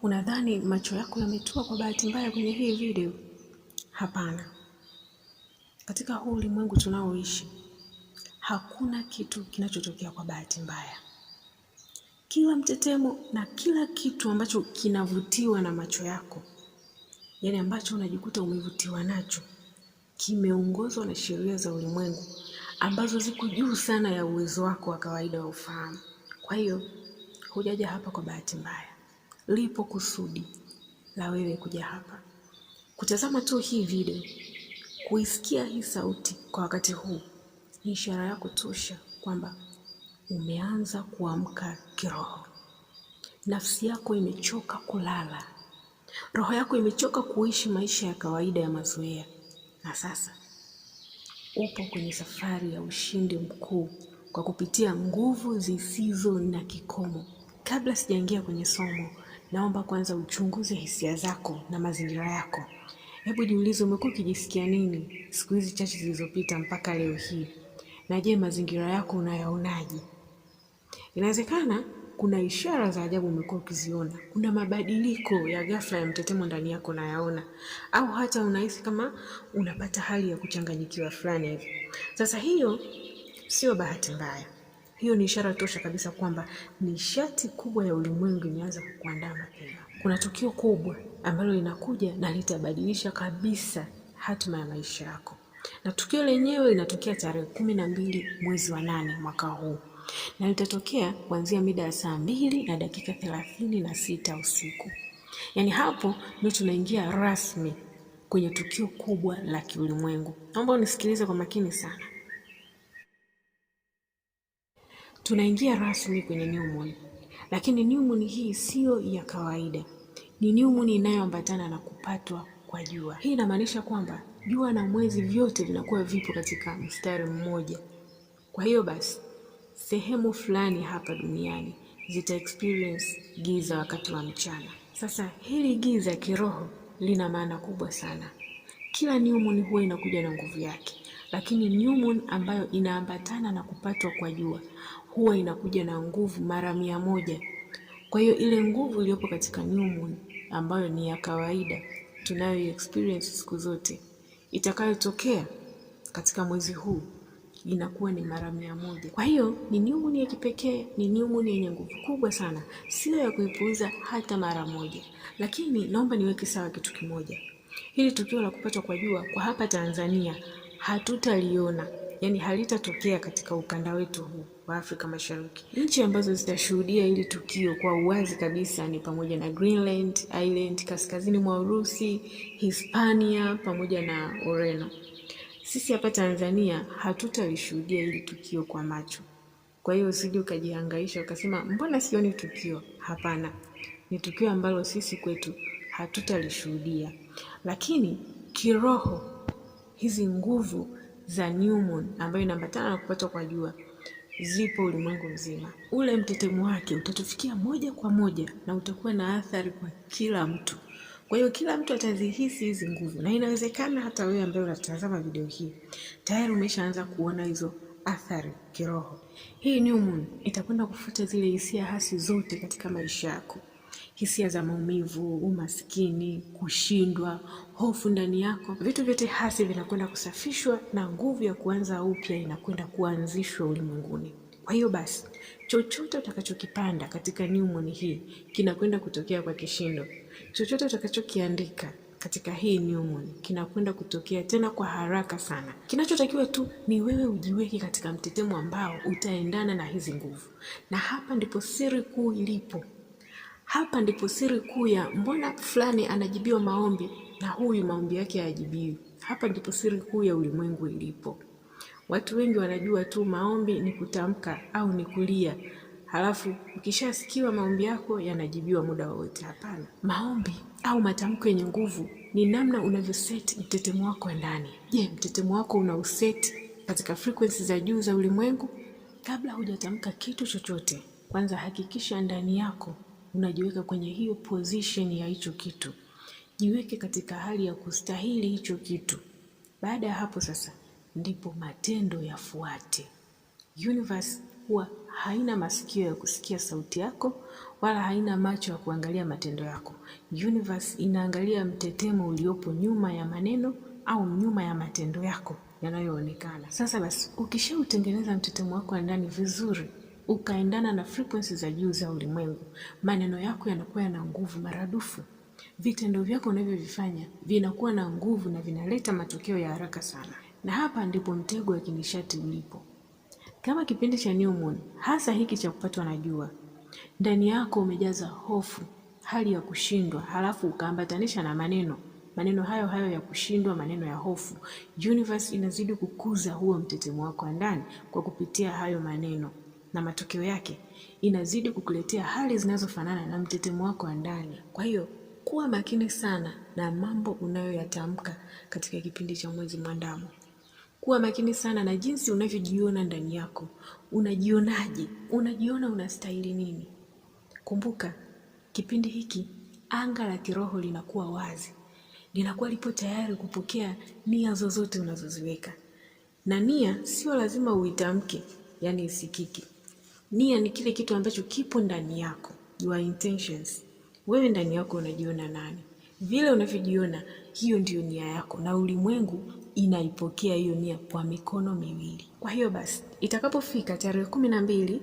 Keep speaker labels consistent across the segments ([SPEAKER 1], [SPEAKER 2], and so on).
[SPEAKER 1] Unadhani macho yako yametua kwa bahati mbaya kwenye hii video? Hapana. Katika huu ulimwengu tunaoishi, hakuna kitu kinachotokea kwa bahati mbaya. Kila mtetemo na kila kitu ambacho kinavutiwa na macho yako, yani ambacho unajikuta umevutiwa nacho, kimeongozwa na sheria za ulimwengu ambazo ziko juu sana ya uwezo wako wa kawaida wa ufahamu. Kwa hiyo, hujaja hapa kwa bahati mbaya. Lipo kusudi la wewe kuja hapa. Kutazama tu hii video, kuisikia hii sauti kwa wakati huu, ni ishara yako tosha kwamba umeanza kuamka kiroho. Nafsi yako imechoka kulala. Roho yako imechoka kuishi maisha ya kawaida ya mazoea. Na sasa, upo kwenye safari ya ushindi mkuu kwa kupitia nguvu zisizo na kikomo. Kabla sijaingia kwenye somo, naomba kwanza uchunguze hisia zako na mazingira yako. Hebu jiulize, umekuwa ukijisikia nini siku hizi chache zilizopita mpaka leo hii? Na je, mazingira yako unayaonaje? Inawezekana kuna ishara za ajabu umekuwa ukiziona. Kuna mabadiliko ya ghafla ya mtetemo ndani yako unayaona, au hata unahisi kama unapata hali ya kuchanganyikiwa fulani hivi. Sasa hiyo sio bahati mbaya. Hiyo ni ishara tosha kabisa kwamba nishati kubwa ya ulimwengu imeanza kukuandaa mapema. Kuna tukio kubwa ambalo linakuja na litabadilisha kabisa hatima ya maisha yako. Na tukio lenyewe linatokea tarehe 12 mwezi wa 8 mwaka huu. Na litatokea kuanzia mida ya saa 2:36 usiku. Yaani hapo ndio tunaingia rasmi kwenye tukio kubwa la kiulimwengu. Naomba unisikilize kwa makini sana. Tunaingia rasmi kwenye new moon. Lakini new moon hii sio ya kawaida. Ni new moon inayoambatana na kupatwa kwa jua. Hii inamaanisha kwamba jua na mwezi vyote vinakuwa vipo katika mstari mmoja. Kwa hiyo basi, sehemu fulani hapa duniani zita experience giza wakati wa mchana. Sasa hili giza kiroho lina maana kubwa sana. Kila new moon huwa inakuja na nguvu yake, lakini new moon ambayo inaambatana na kupatwa kwa jua huwa inakuja na nguvu mara 100. Kwa hiyo ile nguvu iliyopo katika new moon ambayo ni ya kawaida tunayo experience siku zote, itakayotokea katika mwezi huu inakuwa ni mara 100. Kwa hiyo ni new moon ya kipekee, ni new moon yenye nguvu kubwa sana, sio ya kuipuuza hata mara moja. Lakini naomba niweke sawa kitu kimoja. Hili tukio la kupatwa kwa jua kwa hapa Tanzania hatutaliona, yani halitatokea katika ukanda wetu huu wa Afrika Mashariki. Nchi ambazo zitashuhudia hili tukio kwa uwazi kabisa ni pamoja na Greenland Island, kaskazini mwa Urusi, Hispania pamoja na Ureno. Sisi hapa Tanzania hatutalishuhudia hili tukio kwa macho. Kwa hiyo usije ukajihangaisha ukasema mbona sioni tukio? Hapana. Ni tukio ambalo sisi kwetu hatutalishuhudia. Lakini kiroho hizi nguvu za new moon ambayo inaambatana na kupatwa kwa jua zipo ulimwengu mzima. Ule mtetemo wake utatufikia moja kwa moja na utakuwa na athari kwa kila mtu. Kwa hiyo kila mtu atazihisi hizi nguvu, na inawezekana hata wewe ambaye unatazama video hii tayari umeshaanza kuona hizo athari kiroho. Hii new moon itakwenda kufuta zile hisia hasi zote katika maisha yako. Hisia za maumivu, umaskini, kushindwa, hofu ndani yako. Vitu vyote hasi vinakwenda kusafishwa na nguvu ya kuanza upya inakwenda kuanzishwa ulimwenguni. Kwa hiyo basi, chochote utakachokipanda katika new moon hii kinakwenda kutokea kwa kishindo. Chochote utakachokiandika katika hii new moon kinakwenda kutokea tena kwa haraka sana. Kinachotakiwa tu ni wewe ujiweke katika mtetemo ambao utaendana na hizi nguvu. Na hapa ndipo siri kuu ilipo. Hapa ndipo siri kuu ya mbona fulani anajibiwa maombi na huyu maombi yake hayajibiwi. Hapa ndipo siri kuu ya ulimwengu ilipo. Watu wengi wanajua tu maombi ni kutamka au ni kulia, halafu ukishasikiwa maombi yako yanajibiwa muda wote. Hapana. Maombi au matamko yenye nguvu ni namna unavyoset mtetemo wako ndani. Je, mtetemo wako una uset katika frequency za juu za ulimwengu? Kabla hujatamka kitu chochote, kwanza hakikisha ndani yako unajiweka kwenye hiyo position ya hicho kitu. Jiweke katika hali ya kustahili hicho kitu. Baada ya hapo sasa ndipo matendo yafuate. Universe huwa haina masikio ya kusikia sauti yako wala haina macho ya kuangalia matendo yako. Universe inaangalia mtetemo uliopo nyuma ya maneno au nyuma ya matendo yako yanayoonekana. Sasa basi, ukishautengeneza mtetemo wako ndani vizuri, ukaendana na frequency za juu za ulimwengu, maneno yako yanakuwa yana nguvu maradufu. Vitendo vyako unavyovifanya vinakuwa na nguvu na vinaleta matokeo ya haraka sana. Na hapa ndipo mtego wa kinishati ulipo. Kama kipindi cha new moon, hasa hiki cha kupatwa na jua, ndani yako umejaza hofu, hali ya kushindwa, halafu ukaambatanisha na maneno hayo ya kushindwa, maneno ya hofu. Universe inazidi kukuza huo mtetemo wako ndani kwa kupitia hayo maneno, na matokeo yake inazidi kukuletea hali zinazofanana na mtetemo wako ndani. Kwa hiyo kuwa makini sana na mambo unayoyatamka katika kipindi cha mwezi mwandamo. Kuwa makini sana na jinsi unavyojiona ndani yako. Unajionaje? Unajiona unastahili nini? Kumbuka, kipindi hiki anga la kiroho linakuwa wazi. Linakuwa lipo tayari kupokea nia zozote unazoziweka. Na nia sio lazima uitamke, yani isikike. Nia ni kile kitu ambacho kipo ndani yako, your intentions. Wewe ndani yako unajiona nani? Vile unavyojiona, hiyo ndiyo nia yako, na ulimwengu inaipokea hiyo nia kwa mikono miwili. Kwa hiyo basi, itakapofika tarehe 12,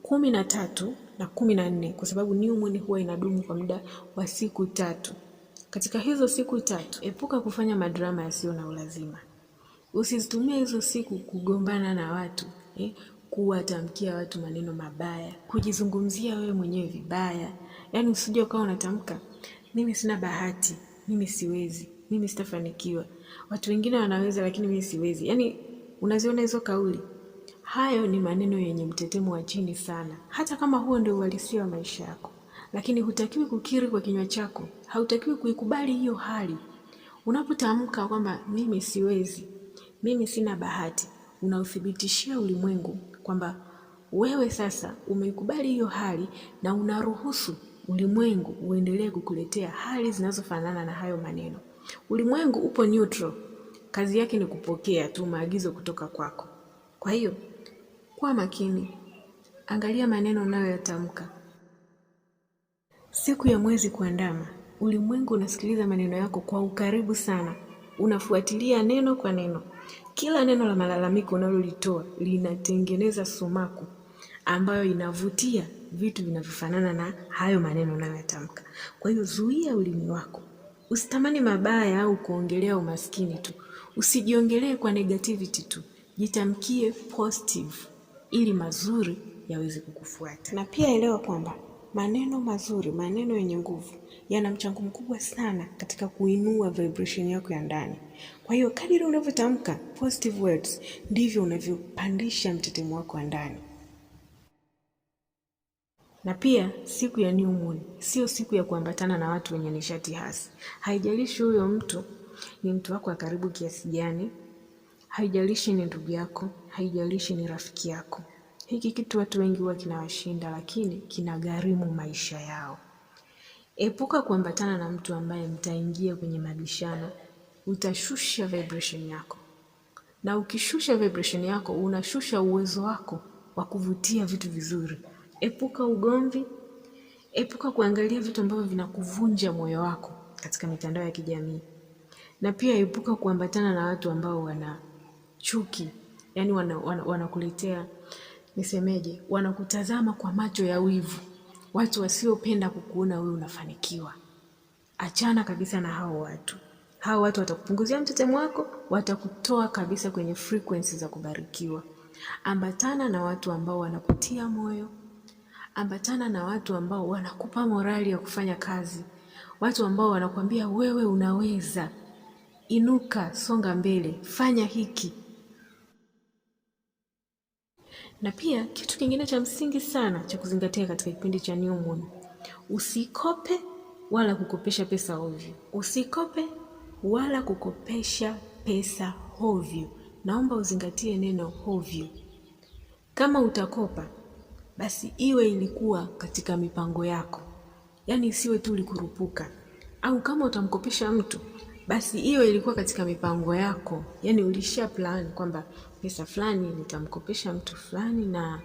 [SPEAKER 1] 13 na 14, kwa sababu new moon huwa inadumu kwa muda wa siku 3. Katika hizo siku 3, epuka kufanya madrama yasiyo na ulazima. Usizitumie hizo siku kugombana na watu, kuwatamkia watu maneno mabaya, kujizungumzia wewe mwenyewe vibaya. Yaani usije ukawa unatamka, mimi sina bahati, mimi siwezi, mimi sitafanikiwa, watu wengine wanaweza lakini mimi siwezi. Yaani unaziona hizo kauli? Hayo ni maneno yenye mtetemo wa chini sana. Hata kama huo ndio uhalisia wa maisha yako, lakini hutakiwi kukiri kwa kinywa chako, hautakiwi kuikubali hiyo hali. Unapotamka kwamba mimi siwezi, mimi sina bahati, unauthibitishia ulimwengu kwamba wewe sasa umeikubali hiyo hali na unaruhusu ulimwengu uendelee kukuletea hali zinazofanana na hayo maneno. Ulimwengu upo neutral. Kazi yake ni kupokea tu maagizo kutoka kwako. Kwa hiyo, kuwa makini. Angalia maneno unayoyatamka. Siku ya mwezi kuandama, ulimwengu unasikiliza maneno yako kwa ukaribu sana. Unafuatilia neno kwa neno. Kila neno la malalamiko unalolitoa linatengeneza sumaku ambayo inavutia vitu vinavyofanana na hayo maneno unayoyatamka. Kwa hiyo zuia ulimi wako. Usitamani mabaya au kuongelea umaskini tu. Usijiongelee kwa negativity tu. Jitamkie positive ili mazuri yaweze kukufuata. Na pia elewa kwamba maneno mazuri, maneno yenye nguvu yana mchango mkubwa sana katika kuinua vibration yako ya ndani. Kwa hiyo kadiri unavyotamka positive words ndivyo unavyopandisha mtetemo wako wa ndani. Na pia siku ya new moon sio siku ya kuambatana na watu wenye nishati hasi. Haijalishi huyo mtu ni mtu wako wa karibu kiasi gani, haijalishi ni ndugu yako, haijalishi ni rafiki yako. Hiki kitu watu wengi huwa kinawashinda, lakini kinagharimu maisha yao. Epuka kuambatana na mtu ambaye mtaingia kwenye mabishano. Utashusha vibration yako. Na ukishusha vibration yako, unashusha uwezo wako wa kuvutia vitu vizuri. Epuka ugomvi. Epuka kuangalia vitu ambavyo vinakuvunja moyo wako katika mitandao ya kijamii. Na pia epuka kuambatana na watu ambao wana chuki. Yaani wanakuletea, nisemeje, wanakutazama kwa macho ya wivu. Watu wasiopenda kukuona wewe unafanikiwa. Achana kabisa na hao watu. Hao watu watakupunguzia mtetemo wako, watakutoa kabisa kwenye frequency za kubarikiwa. Ambatana na watu ambao wanakutia moyo. Ambatana na watu ambao wanakupa morali ya kufanya kazi. Watu ambao wanakuambia wewe unaweza. Inuka, songa mbele, fanya hiki. Na pia kitu kingine cha msingi sana cha kuzingatia katika kipindi cha new moon, usikope wala kukopesha pesa ovyo. Usikope wala kukopesha pesa ovyo. Naomba uzingatie neno ovyo. Kama utakopa, basi iwe ilikuwa katika mipango yako. Yaani isiwe tu likurupuka. Au kama utamkopesha mtu, basi hiyo ilikuwa katika mipango yako, yani ulisha plan kwamba pesa fulani nitamkopesha mtu fulani na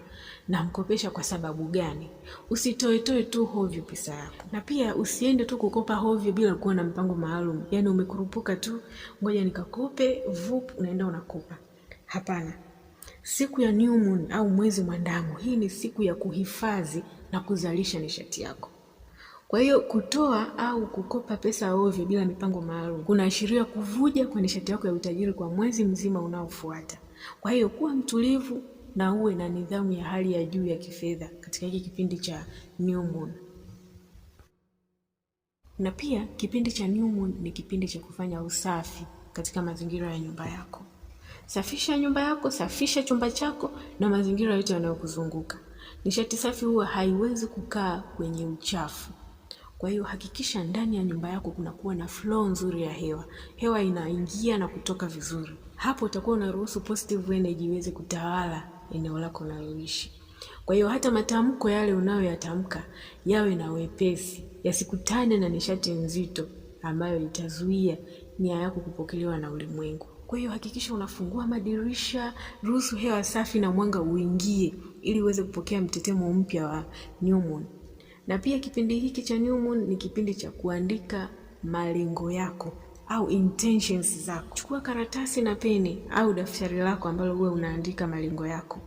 [SPEAKER 1] namkopesha kwa sababu gani. Usitoe tu hovyo pesa yako, na pia usiende tu kukopa hovyo bila kuwa na mpango maalum. Yani umekurupuka tu, ngoja nikakope, vup, unaenda unakopa. Hapana. Siku ya new moon au mwezi mwandamo, hii ni siku ya kuhifadhi na kuzalisha nishati yako. Kwa hiyo kutoa au kukopa pesa ovyo bila mipango maalum kunaashiria kuvuja kwa nishati yako ya utajiri kwa mwezi mzima unaofuata. Kwa hiyo kuwa mtulivu na uwe na nidhamu ya hali ya juu ya kifedha katika hiki kipindi cha new moon. Na pia kipindi cha new moon ni kipindi cha kufanya usafi katika mazingira ya nyumba yako. Safisha nyumba yako, safisha chumba chako na mazingira yote yanayokuzunguka. Nishati safi huwa haiwezi kukaa kwenye uchafu. Kwa hiyo hakikisha ndani ya nyumba yako kunakuwa na flow nzuri ya hewa. Hewa inaingia na kutoka vizuri. Hapo utakuwa unaruhusu positive energy iweze kutawala eneo lako unaloishi. Kwa hiyo hata matamko yale unayoyatamka yawe na wepesi, yasikutane na nishati nzito ambayo itazuia nia yako kupokelewa na ulimwengu. Kwa hiyo hakikisha unafungua madirisha, ruhusu hewa safi na mwanga uingie ili uweze kupokea mtetemo mpya wa new moon. Na pia kipindi hiki cha new moon ni kipindi cha kuandika malengo yako au intentions zako. Chukua karatasi na peni au daftari lako ambalo wewe unaandika malengo yako.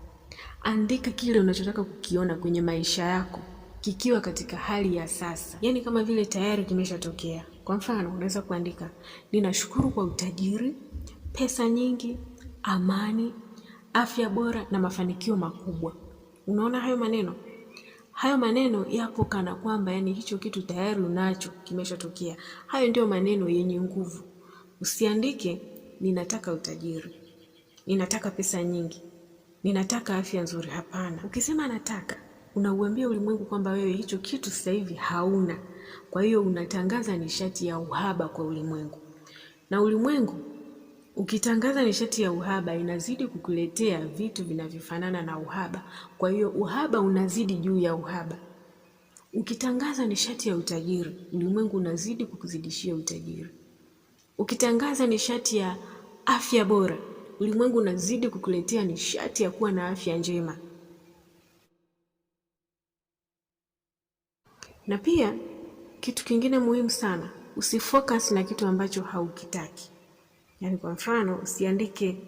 [SPEAKER 1] Andika kile unachotaka kukiona kwenye maisha yako kikiwa katika hali ya sasa. Yani kama vile tayari kimeshatokea. Kwa mfano, unaweza kuandika, ninashukuru kwa utajiri, pesa nyingi, amani, afya bora na mafanikio makubwa. Unaona hayo maneno? Hayo maneno yapo kana kwamba yani hicho kitu tayari unacho, kimeshatokea. Hayo ndio maneno yenye nguvu. Usiandike ninataka utajiri, ninataka pesa nyingi, ninataka afya nzuri. Hapana. Ukisema nataka, unauambia ulimwengu kwamba wewe hicho kitu sasa hivi hauna. Kwa hiyo unatangaza nishati ya uhaba kwa ulimwengu. Na ulimwengu ukitangaza nishati ya uhaba inazidi kukuletea vitu vinavyofanana na uhaba. Kwa hiyo uhaba unazidi juu ya uhaba. Ukitangaza nishati ya utajiri, ulimwengu unazidi kukuzidishia utajiri. Ukitangaza nishati ya afya bora, ulimwengu unazidi kukuletea nishati ya kuwa na afya njema. Na pia kitu kingine muhimu sana, usifocus na kitu ambacho haukitaki. Yani kwa mfano, usiandike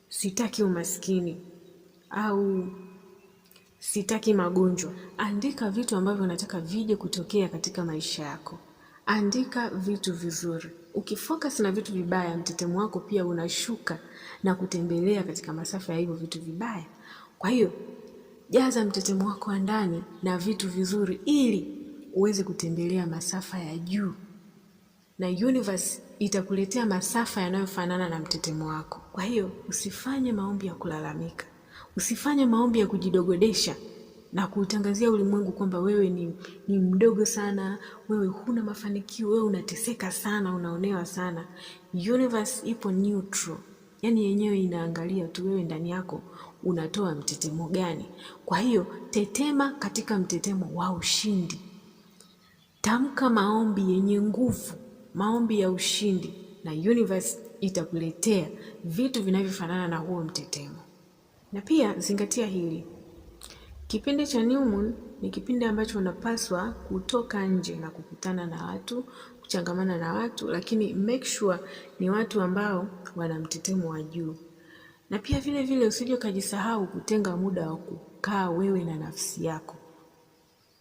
[SPEAKER 1] sitaki umaskini au sitaki magonjwa. Andika vitu ambavyo unataka vije kutokea katika maisha yako. Andika vitu vizuri. Ukifocus na vitu vibaya, mtetemo wako pia unashuka na kutembelea katika masafa ya hivyo vitu vibaya. Kwa hiyo, jaza mtetemo wako wa ndani na vitu vizuri ili uweze kutembelea masafa ya juu. Na universe itakuletea masafa yanayofanana na mtetemo wako. Kwa hiyo usifanye maombi ya kulalamika. Usifanye maombi ya kujidogodesha na kuutangazia ulimwengu kwamba wewe ni mdogo sana, wewe huna mafanikio, wewe unateseka sana, unaonewa sana. Universe ipo neutral. Yani yenyewe inaangalia tu wewe ndani yako unatoa mtetemo gani. Kwa hiyo tetema katika mtetemo wa ushindi. Tamka maombi yenye nguvu, maombi ya ushindi, na universe itakuletea vitu vinavyofanana na huo mtetemo. Na pia zingatia hili. Kipindi cha new moon ni kipindi ambacho unapaswa kutoka nje na kukutana na watu, kuchangamana na watu, lakini make sure ni watu ambao wana mtetemo wa juu. Na pia vile vile usije kujisahau kutenga muda wa kukaa wewe na nafsi yako.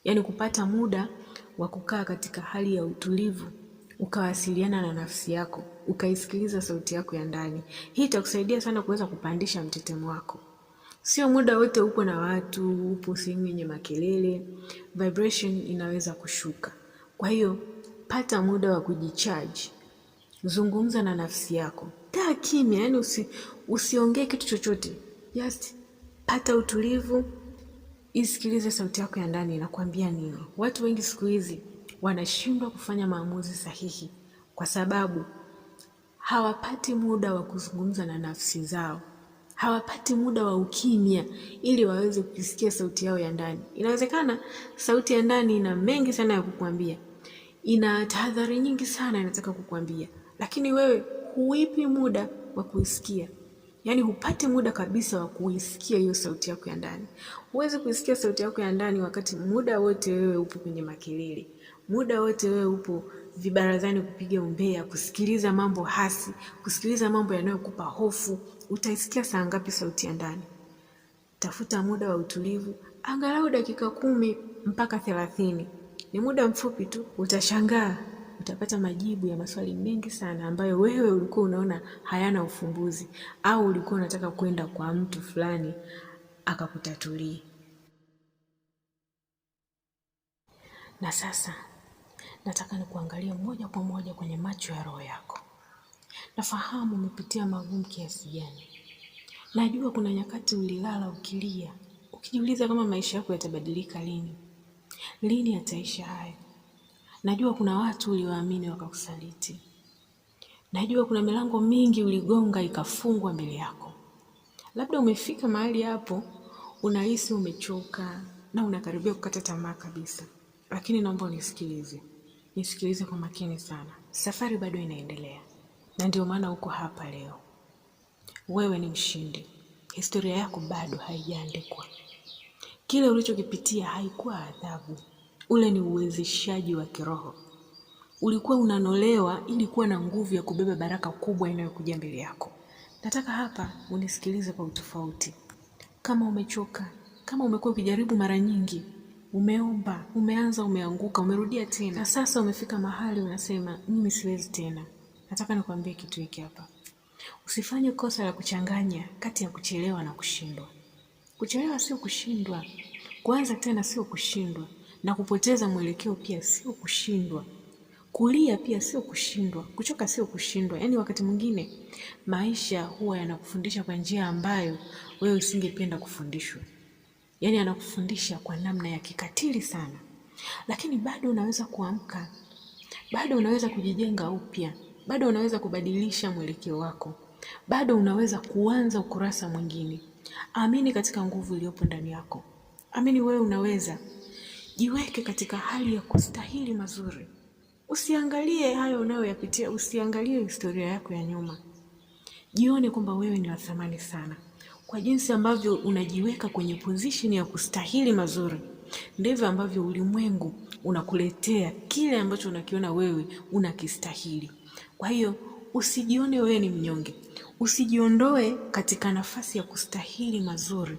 [SPEAKER 1] Yani kupata muda wa kukaa katika hali ya utulivu, ukawasiliana na nafsi yako, ukaisikiliza sauti yako ya ndani. Hii itakusaidia sana kuweza kupandisha mtetemo wako. Sio muda wote upo na watu, upo sehemu yenye makelele, vibration inaweza kushuka. Kwa hiyo pata muda wa kujicharge. Zungumza na nafsi yako. Kaa kimya, yani usiongee kitu chochote. Just pata utulivu, isikilize sauti yako ya ndani inakwambia nini. Watu wengi siku hizi wanashindwa kufanya maamuzi sahihi kwa sababu hawapati muda wa kuzungumza na nafsi zao. Hawapati muda wa ukimya ili waweze kusikia sauti yao ya ndani. Inawezekana sauti ya ndani ina mengi sana ya kukuambia. Ina tahadhari nyingi sana inataka kukuambia. lakini wewe huipi muda wa kuisikia. Yaani hupati muda kabisa wa kuisikia hiyo sauti yako ya ndani. Huwezi kuisikia sauti yako ya ndani wakati muda wote wewe upo kwenye makelele. Muda wote wewe upo vibarazani kupiga umbea, kusikiliza mambo hasi, kusikiliza mambo yanayokupa hofu. Utaisikia saa ngapi sauti ya ndani? Tafuta muda wa utulivu, angalau dakika 10 mpaka 30. Ni muda mfupi tu, utashangaa utapata majibu ya maswali mengi sana ambayo wewe ulikuwa unaona hayana ufumbuzi, au ulikuwa unataka kwenda kwa mtu fulani akakutatulia. Na sasa nataka nikuangalie moja kwa moja kwenye macho ya roho yako. Nafahamu umepitia magumu kiasi gani. Najua kuna nyakati ulilala ukilia, ukijiuliza kama maisha yako yatabadilika lini. Lini yataisha haya? Najua kuna watu ulioamini wakakusaliti. Najua kuna milango mingi uligonga ikafungwa mbele yako. Labda umefika mahali hapo unahisi umechoka na unakaribia kukata tamaa kabisa. Lakini naomba unisikilize. Nisikilize kwa makini sana. Safari bado inaendelea. Na ndio maana uko hapa leo. Wewe ni mshindi. Historia yako bado haijaandikwa. Kile ulichokipitia haikuwa adhabu. Ule ni uwezeshaji wa kiroho. Ulikuwa unanolewa ili kuwa na nguvu ya kubeba baraka kubwa inayokuja mbele yako. Nataka hapa unisikilize kwa utofauti. Kama umechoka, kama umekuwa ukijaribu mara nyingi, umeomba, umeanza, umeanguka, umerudia tena, na sasa umefika mahali unasema mimi siwezi tena. Nataka nikwambie kitu hiki hapa. Usifanye kosa la kuchanganya kati ya kuchelewa na kushindwa. Kuchelewa sio kushindwa. Kuanza tena sio kushindwa. Na kupoteza mwelekeo pia sio kushindwa. Kulia pia sio kushindwa. Kuchoka sio kushindwa. Yaani wakati mwingine maisha huwa yanakufundisha kwa njia ambayo wewe usingependa kufundishwa. Yaani yanakufundisha kwa namna ya kikatili sana. Lakini bado unaweza kuamka. Bado unaweza kujijenga upya. Bado unaweza kubadilisha mwelekeo wako. Bado unaweza kuanza ukurasa mwingine. Amini katika nguvu iliyopo ndani yako. Amini wewe unaweza. Jiweke katika hali ya kustahili mazuri. Usiangalie hayo unayoyapitia, usiangalie historia yako ya nyuma. Jione kwamba wewe ni wa thamani sana. Kwa jinsi ambavyo unajiweka kwenye position ya kustahili mazuri, ndivyo ambavyo ulimwengu unakuletea kile ambacho unakiona wewe unakistahili. Kwa hiyo usijione wewe ni mnyonge. Usijiondoe katika nafasi ya kustahili mazuri.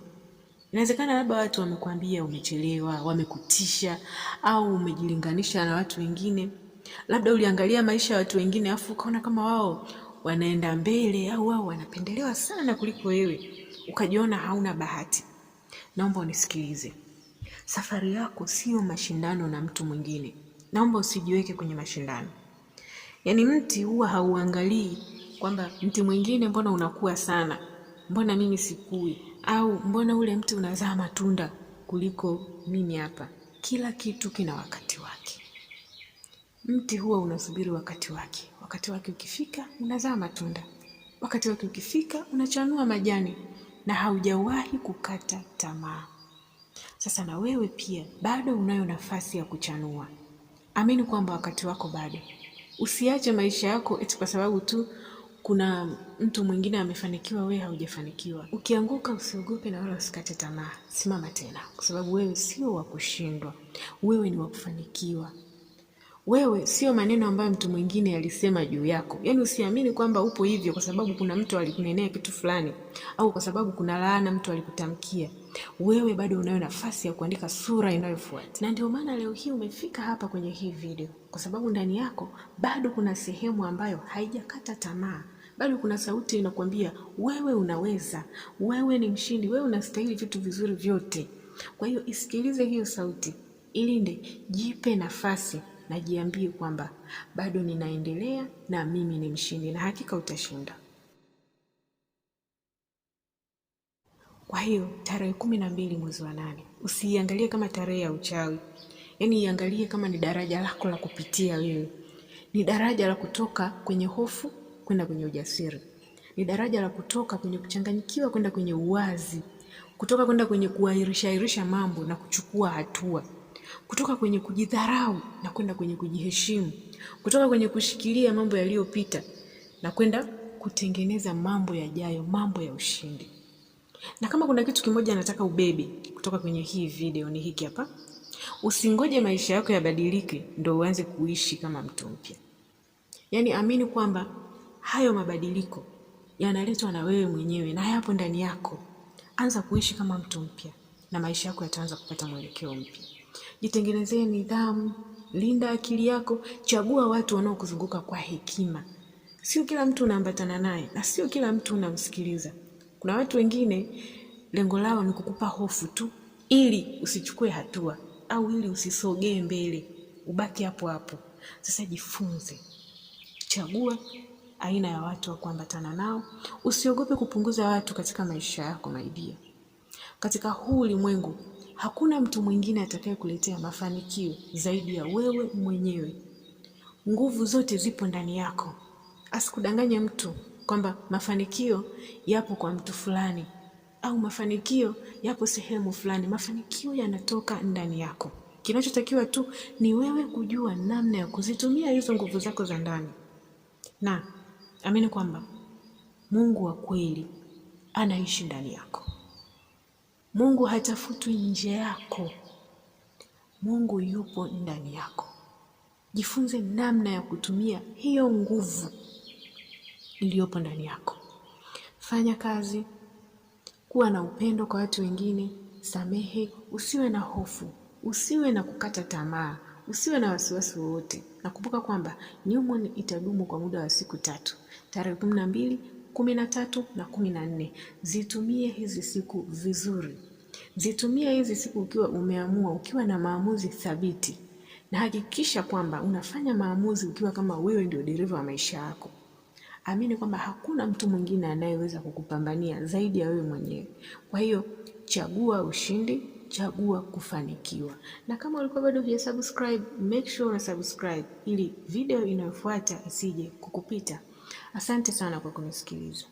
[SPEAKER 1] Inawezekana labda watu wamekwambia umechelewa, wamekutisha, au umejilinganisha na watu wengine. Labda uliangalia maisha ya watu wengine afu ukaona kama wao wanaenda mbele au wao wanapendelewa sana kuliko wewe. Ukajiona hauna bahati. Naomba unisikilize. Safari yako sio mashindano na mtu mwingine. Naomba usijiweke kwenye mashindano. Yaani mti huwa hauangalii kwamba mti mwingine mbona unakuwa sana, mbona mimi sikui, au mbona ule mti unazaa matunda kuliko mimi hapa. Kila kitu kina wakati wake. Mti huwa unasubiri wakati wake. Wakati wake ukifika unazaa matunda. Wakati wake ukifika unachanua majani na haujawahi kukata tamaa. Sasa na wewe pia bado unayo nafasi ya kuchanua. Amini kwamba wakati wako bado. Usiache maisha yako eti kwa sababu tu kuna mtu mwingine amefanikiwa wewe haujafanikiwa. Ukianguka usiogope na wala usikate tamaa. Simama tena kwa sababu wewe sio wa kushindwa. Wewe ni wa kufanikiwa. Wewe sio maneno ambayo mtu mwingine alisema juu yako. Yaani usiamini kwamba upo hivyo kwa sababu kuna mtu alikunenea kitu fulani au kwa sababu kuna laana mtu alikutamkia. Wewe bado unayo nafasi ya kuandika sura inayofuata. Na ndio maana leo hii umefika hapa kwenye hii video kwa sababu ndani yako bado kuna sehemu ambayo haijakata tamaa. Bado kuna sauti inakwambia wewe unaweza, wewe ni mshindi, wewe unastahili vitu vizuri vyote. Kwa hiyo isikilize hiyo sauti, ilinde, jipe nafasi na jiambie kwamba bado ninaendelea na mimi ni mshindi na hakika utashinda. Kwa hiyo tarehe 12 mwezi wa 8 usiangalie kama tarehe ya uchawi. Yaani iangalie kama ni daraja lako la kupitia wewe. Ni daraja la kutoka kwenye hofu kwenda kwenye ujasiri. Ni daraja la kutoka kwenye kuchanganyikiwa kwenda kwenye uwazi. Kutoka kwenda kwenye kuahirisha mambo na kuchukua hatua. Kutoka kwenye kujidharau na kwenda kwenye kujiheshimu. kutoka kwenye kushikilia mambo yaliyopita na kwenda kutengeneza mambo yajayo, mambo ya ushindi. Na kama kuna kitu kimoja nataka ubebe kutoka kwenye hii video ni hiki hapa. Usingoje maisha yako yabadilike ndio uanze kuishi kama mtu mpya. Yaani amini kwamba hayo mabadiliko yanaletwa na wewe mwenyewe na yapo ndani yako. Anza kuishi kama mtu mpya na maisha yako yataanza kupata mwelekeo mpya. Jitengenezee nidhamu, linda akili yako, chagua watu wanaokuzunguka kwa hekima. Sio kila mtu unaambatana naye na sio kila mtu unamsikiliza. Kuna watu wengine lengo lao ni kukupa hofu tu ili usichukue hatua au ili usisogee mbele, ubaki hapo hapo. Sasa jifunze. Chagua aina ya watu wa kuambatana nao. Usiogope kupunguza watu katika maisha yako, maidia. Katika huu ulimwengu hakuna mtu mwingine atakayekuletea mafanikio zaidi ya wewe mwenyewe. Nguvu zote zipo ndani yako. Asikudanganye mtu kwamba mafanikio yapo kwa mtu fulani au mafanikio yapo sehemu fulani. Mafanikio yanatoka ndani yako. Kinachotakiwa tu ni wewe kujua namna ya kuzitumia hizo nguvu zako za ndani. Na amini kwamba Mungu wa kweli anaishi ndani yako. Mungu hatafutwi nje yako. Mungu yupo ndani yako. Jifunze namna ya kutumia hiyo nguvu iliyopo ndani yako. Fanya kazi, kuwa na upendo kwa watu wengine, samehe, usiwe na hofu, usiwe na kukata tamaa, usiwe na wasiwasi wowote. Na kumbuka kwamba New Moon itadumu kwa muda wa siku 3, tarehe 12, 13 na 14. Zitumie hizi siku vizuri. Zitumie hizi siku ukiwa umeamua, ukiwa na maamuzi thabiti. Na hakikisha kwamba unafanya maamuzi ukiwa kama wewe ndio dereva wa maisha yako. Amini kwamba hakuna mtu mwingine anayeweza kukupambania zaidi ya wewe mwenyewe. Kwa hiyo chagua ushindi, chagua kufanikiwa. Na kama ulikuwa bado hujasubscribe, make sure una subscribe ili video inayofuata isije kukupita. Asante sana kwa kunisikiliza.